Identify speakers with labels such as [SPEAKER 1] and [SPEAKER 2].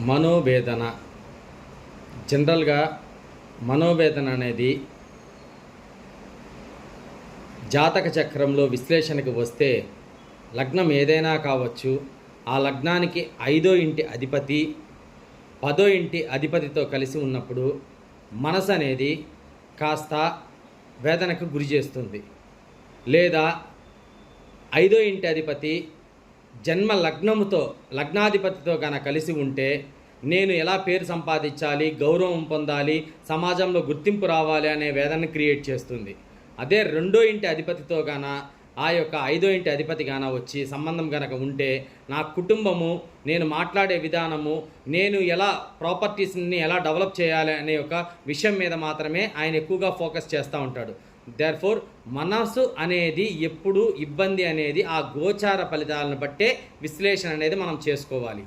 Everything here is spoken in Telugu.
[SPEAKER 1] మనోవేదన జనరల్గా మనోవేదన అనేది జాతక చక్రంలో విశ్లేషణకు వస్తే లగ్నం ఏదైనా కావచ్చు, ఆ లగ్నానికి 5వ ఇంటి అధిపతి 10వ ఇంటి అధిపతితో కలిసి ఉన్నప్పుడు మనసు అనేది కాస్త వేదనకు గురి చేస్తుంది. లేదా 5వ ఇంటి అధిపతి జన్మ లగ్నాధిపతితో కనుక కలిసి ఉంటే నేను ఎలా పేరు సంపాదించాలి, గౌరవం పొందాలి, సమాజంలో గుర్తింపు రావాలి అనే వేదనని క్రియేట్ చేస్తుంది. అదే 2వ ఇంటి అధిపతితో గాన ఆ యొక్క 5వ ఇంటి అధిపతి గాన వచ్చి సంబంధం కనుక ఉంటే నా కుటుంబము, నేను మాట్లాడే విధానము, నేను ఎలా ప్రాపర్టీస్ని ఎలా డెవలప్ చేయాలి అనే ఒక విషయం మీద మాత్రమే ఆయన ఎక్కువగా ఫోకస్ చేస్తూ ఉంటాడు. దేర్ఫోర్ మనసు అనేది ఎప్పుడు ఇబ్బంది అనేది ఆ గోచార ఫలితాలను బట్టే విశ్లేషణ అనేది మనం చేసుకోవాలి.